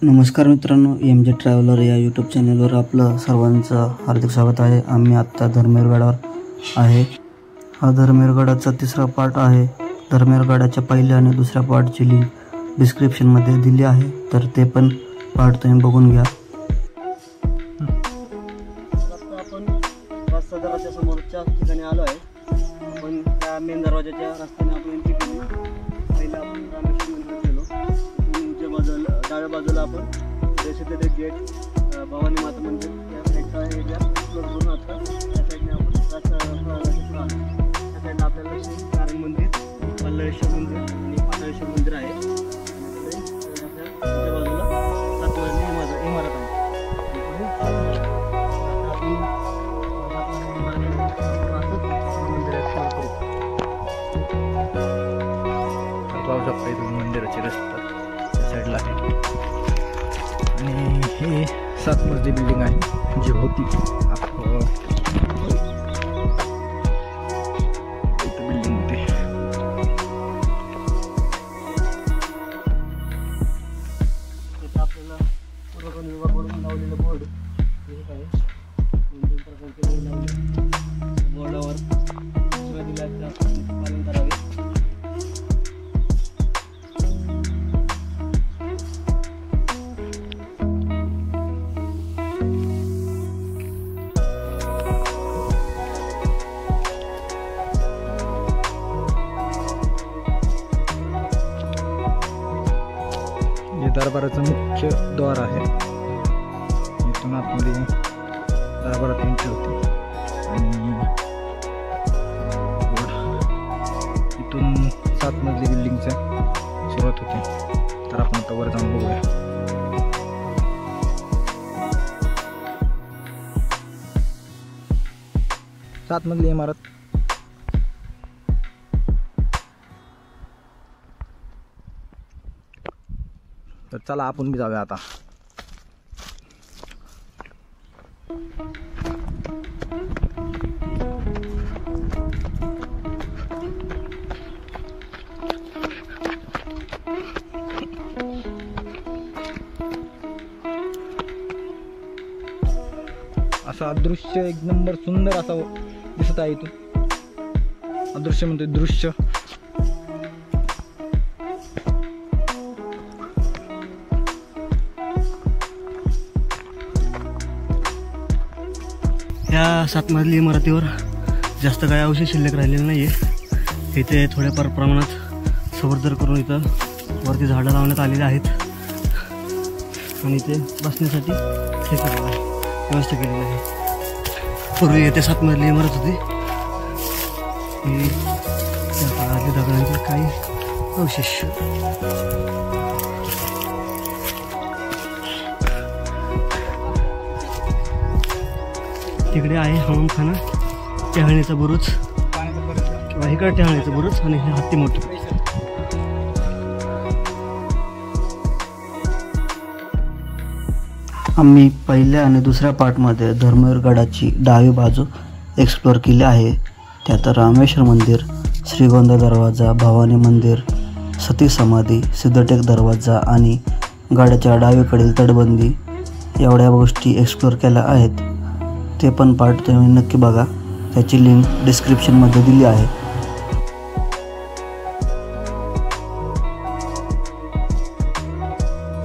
नमस्कार मित्रांनो, एम जे ट्रॅव्हलर या यूट्यूब चॅनलवर आपलं सर्वांचं हार्दिक स्वागत आहे। आम्ही आत्ता धर्मेरगडावर आहे। हा धर्मेरगडाचा तिसरा पार्ट आहे। धर्मेरगडाच्या पहिल्या आणि दुसऱ्या पार्टची लिंक डिस्क्रिप्शनमध्ये दिली आहे, तर ते पण पार्ट तुम्ही बघून घ्या। आता आपण रस्ता दरवाजाच्या समोरच्या ठिकाणी आलो आहे। आपण त्या मेन दरवाजाच्या रस्त्याने आपण एंट्री केली। पहिला आपण रामेश्वर मंदिरात गेलो। उजव्या बाजूला डाव्या बाजूला आपण देशते गेट भवानी माता मंदिर या साईडचा एरिया एक्सप्लोर करून आता त्या साईडने आपण रस्ता पुढे आलो। त्या साईडला आपल्याला श्री नारायण मंदिर, पल्लवेश्वर मंदिर आणि पाताळेश्वर मंदिर आहे। उजव्या बाजूला सातमजली इमारत आहे। पाहू शकता इथून मंदिराचे रस्ता त्या साईडला आहे आणि हे 7 मजली बिल्डिंग आहे जी होती बिल्डिंग होती। आपल्याला पर्यटन विभागाकडून लावलेलं बोर्ड दिसत आहे। दोन प्रकारचे बोर्ड लावले। बोर्डावर सूचना दिल्या त्या पालन करावे। दरबाराचं मुख्य द्वार आहे। इथून आतमध्ये दरबारात एंट्री होते आणि इथून 7 मजली बिल्डिंगच्या सुरुवात होते। तर आपण आता वर जाऊन बघूया। 7 मजली इमारत तर चला आपण बी जाऊया आता। असा दृश्य एक नंबर सुंदर असा दिसत आहे इथून। अदृश्य म्हणजे दृश्य। या 7 मजली इमारतीवर जास्त काही अवशेष शिल्लक राहिलेले नाही आहे। इथे थोड्याफार प्रमाणात सवर्धर करून इथं वरती झाडं लावण्यात आलेली आहेत आणि इथे बसण्यासाठी हे केलेलं आहे, व्यवस्था केलेली आहे। पूर्वी येथे 7 मजली इमारत होती। ही त्या काळातली दगडांचे काही अवशेष। तिकडे आहे हवामखाना, टहळणीचा बुरुज किंवा इकडे टहळणीचा बुरुज आणि हे हत्ती मोठं। आम्ही पहिल्या आणि दुसऱ्या पार्टमध्ये धर्मेरगडाची डावी बाजू एक्सप्लोर केली आहे। त्यात रामेश्वर मंदिर, श्रीगोंदा दरवाजा, भवानी मंदिर, सती समाधी, सिद्धटेक दरवाजा आणि गडाच्या डावीकडील तटबंदी एवढ्या गोष्टी एक्सप्लोर केल्या आहेत। ते पण पार्ट तुम्ही नक्की बघा, त्याची लिंक डिस्क्रिप्शनमध्ये दिली आहे।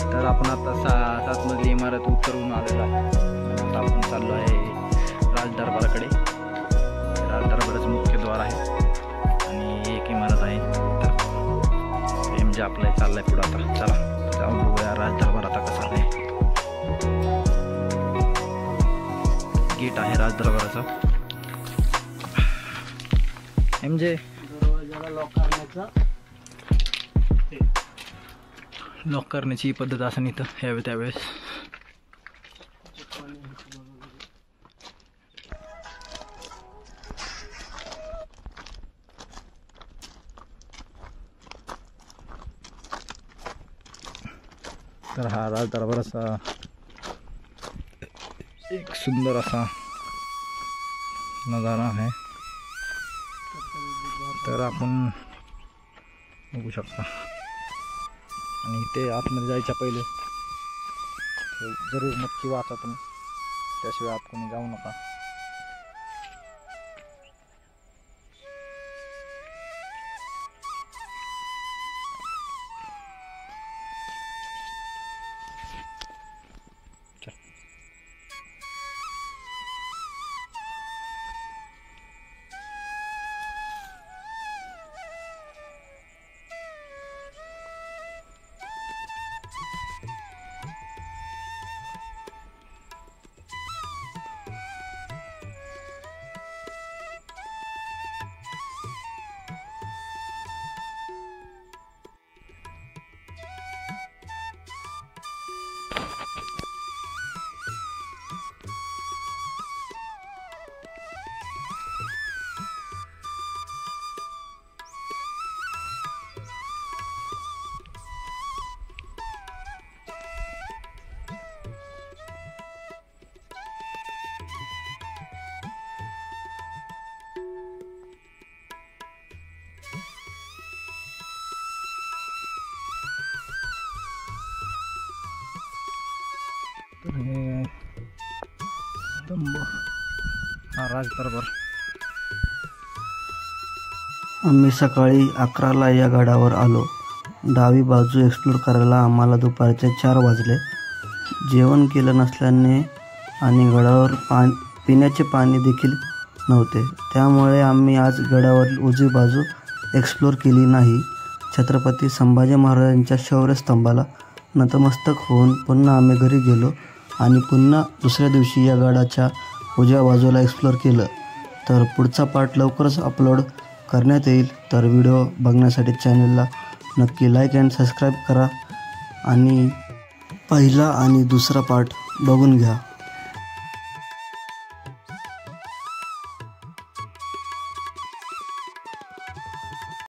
तर आपण आता 7 मजली इमारत उतरून आलेलो आहे। आता आपण चाललो आहे राजदरबाराकडे। राजदरबाराचं मुख्य द्वार आहे आणि एक इमारत आहे। तर एम जे आपलं चाललंय पुढं। आता चला जाऊन बघूया राजदरबार आता कसा आहे। गेट आहे राजदरबाराचा। एम जे दरवाजाला लॉक करण्याची पद्धत असं इथं यावे त्यावेळेस। तर हा राजदरबाराचा एक सुंदर असा नजारा आहे। तर आपण बघू शकता। आणि इथे आतमध्ये जायच्या पहिले हे जरूर नक्की वाचा तुम्ही, त्याशिवाय आत कोणी जाऊ नका. तर हे स्तंभ हा राजदरबार. आम्ही सकाळी 11ला या गडावर आलो. डावी बाजू एक्सप्लोर करायला आम्हाला दुपारचे 4 वाजले. जेवण केलं नसल्याने आणि गडावर पिण्याचे पाणी देखील नव्हते, त्यामुळे आम्ही आज गडावरील उजवी बाजू एक्सप्लोर केली नाही. छत्रपती संभाजी महाराजांच्या शौर्यस्तंभाला नतमस्तक होऊन पुन्हा आम्ही घरी गेलो आणि पुन्हा दुसऱ्या दिवशी या गडाच्या उजव्या बाजूला एक्सप्लोर केलं. तर पुढचा पार्ट लवकरच अपलोड करण्यात येईल. तर व्हिडिओ बघण्यासाठी चॅनलला नक्की लाईक अँड सबस्क्राईब करा आणि पहिला आणि दुसरा पार्ट बघून घ्या.